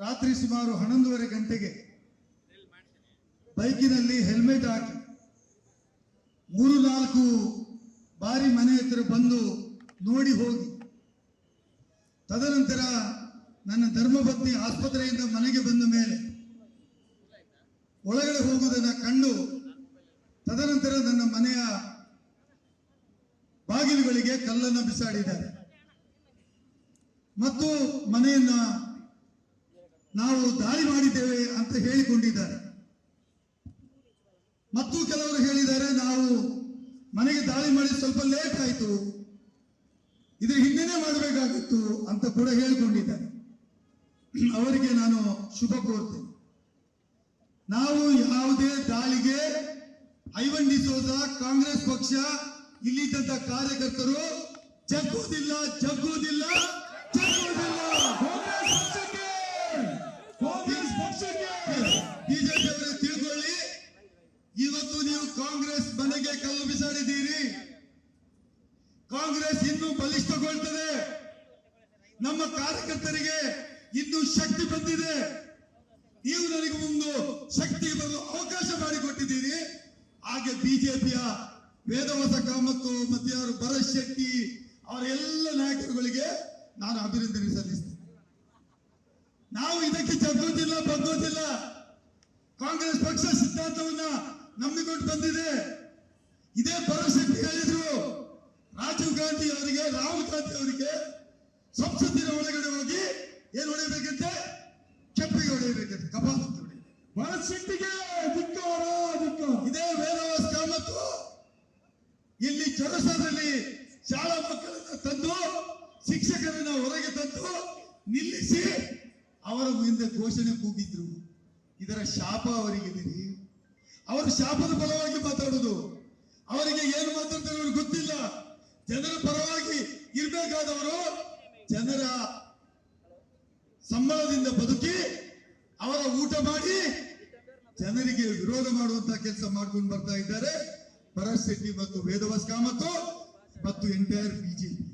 ರಾತ್ರಿ ಸುಮಾರು 11:30 ಗಂಟೆಗೆ ಬೈಕಿನಲ್ಲಿ ಹೆಲ್ಮೆಟ್ ಹಾಕಿ 3-4 ಬಾರಿ ಮನೆ ಹತ್ರ ಬಂದು ನೋಡಿ ಹೋಗಿ, ತದನಂತರ ನನ್ನ ಧರ್ಮಪತ್ನಿ ಆಸ್ಪತ್ರೆಯಿಂದ ಮನೆಗೆ ಬಂದ ಮೇಲೆ ಒಳಗಡೆ ಹೋಗುವುದನ್ನು ಕಂಡು ತದನಂತರ ನನ್ನ ಮನೆಯ ಬಾಗಿಲುಗಳಿಗೆ ಕಲ್ಲನ್ನು ಬಿಸಾಡಿದ್ದಾರೆ ಮತ್ತು ಮನೆಯನ್ನ ನಾವು ದಾಳಿ ಮಾಡಿದ್ದೇವೆ ಅಂತ ಹೇಳಿಕೊಂಡಿದ್ದಾರೆ. ಮತ್ತು ಕೆಲವರು ಹೇಳಿದ್ದಾರೆ ನಾವು ಮನೆಗೆ ದಾಳಿ ಮಾಡಿ ಸ್ವಲ್ಪ ಲೇಟ್ ಆಯಿತು, ಇದ್ರ ಹಿಂದೆನೇ ಮಾಡಬೇಕಾಗಿತ್ತು ಅಂತ ಕೂಡ ಹೇಳಿಕೊಂಡಿದ್ದಾರೆ. ಅವರಿಗೆ ನಾನು ಶುಭ ಕೋರ್ತೇನೆ. ನಾವು ಯಾವುದೇ ದಾಳಿಗೆ ಐವನ್ ಡಿಸೋಜ ಕಾಂಗ್ರೆಸ್ ಪಕ್ಷ ಇಲ್ಲಿದ್ದಂತ ಕಾರ್ಯಕರ್ತರು ಜಗ್ಗುವುದಿಲ್ಲ ಜಗ್ಗುವುದಿಲ್ಲ ಬಿಜೆಪಿ ಅವರೇ ತಿಳ್ಕೊಳ್ಳಿ, ಇವತ್ತು ನೀವು ಕಾಂಗ್ರೆಸ್ ಮನೆಗೆ ಕಲ್ಲು ಬಿಸಾಡಿದ್ದೀರಿ. ಕಾಂಗ್ರೆಸ್ ಇನ್ನೂ ಬಲಿಷ್ಠಗೊಳ್ತದೆ. ನಮ್ಮ ಕಾರ್ಯಕರ್ತರಿಗೆ ಇನ್ನೂ ಶಕ್ತಿ ಬಂದಿದೆ. ನೀವು ನನಗೆ ಮುಂದೆ ಶಕ್ತಿ ಬರಲು ಅವಕಾಶ ಮಾಡಿಕೊಟ್ಟಿದ್ದೀರಿ. ಹಾಗೆ ಬಿಜೆಪಿಯ ವೇದವಸ ಕಾಮತ್ತು ಮತ್ತು ಯಾರು ಭರತ್ ಶೆಟ್ಟಿ ಅವರ ಎಲ್ಲ ನಾಯಕರುಗಳಿಗೆ ನಾನು ಅಭಿನಂದನೆ ಸಲ್ಲಿಸ್ತೇನೆ. ನಾವು ಇದಕ್ಕೆ ಜಗ್ಗೋದಿಲ್ಲ ಬಗ್ಗೋದಿಲ್ಲ. ಕಾಂಗ್ರೆಸ್ ಪಕ್ಷ ಸಿದ್ಧಾಂತವನ್ನ ನಂಬಿಕೊಂಡು ಬಂದಿದೆ. ಇದೇ ಭರತ್ ಶೆಟ್ಟಿ ಹೇಳಿದ್ರು, ರಾಜೀವ್ ಗಾಂಧಿ ಅವರಿಗೆ ರಾಹುಲ್ ಗಾಂಧಿ ಅವರಿಗೆ ಸಂಸತ್ತಿನ ಒಳಗಡೆ ಹೋಗಿ ಏನ್ ಹೊಡೆಯಬೇಕಂತೆ, ಕೆಪ್ಪಿಗೆ ಹೊಡೆಯಬೇಕಂತೆ, ಕಪಾಲ ಭರತ್ ಶೆಟ್ಟಿಗೆ ಇದೇ ವೇದವಾಸ ಕಾಮತ್ತು ಇಲ್ಲಿ ಚೊರಸದಲ್ಲಿ ಶಾಲಾ ಮಕ್ಕಳನ್ನ ತಂದು ಶಿಕ್ಷಕರನ್ನ ಹೊರಗೆ ತಂದು ನಿಲ್ಲಿಸಿ ಅವರ ಮುಂದೆ ಘೋಷಣೆ ಕೂಗಿದ್ರು. ಇದರ ಶಾಪ ಅವರಿಗಿದ್ದೀರಿ. ಅವರು ಶಾಪದ ಫಲವಾಗಿ ಮಾತಾಡುದು. ಅವರಿಗೆ ಏನು ಮಾತಾಡ್ತಾರೆ ಅವ್ರಿಗೆ ಗೊತ್ತಿಲ್ಲ. ಜನರ ಪರವಾಗಿ ಇರಬೇಕಾದವರು ಜನರ ಸಂಬಳದಿಂದ ಬದುಕಿ ಅವರ ಊಟ ಮಾಡಿ ಜನರಿಗೆ ವಿರೋಧ ಮಾಡುವಂತಹ ಕೆಲಸ ಮಾಡ್ಕೊಂಡು ಬರ್ತಾ ಇದ್ದಾರೆ ಭರತ್ ಶೆಟ್ಟಿ ಮತ್ತು ವೇದವಾಸ ಕಾಮತ್ತು ಮತ್ತು ಎಂಟೈರ್ ಬಿಜೆಪಿ.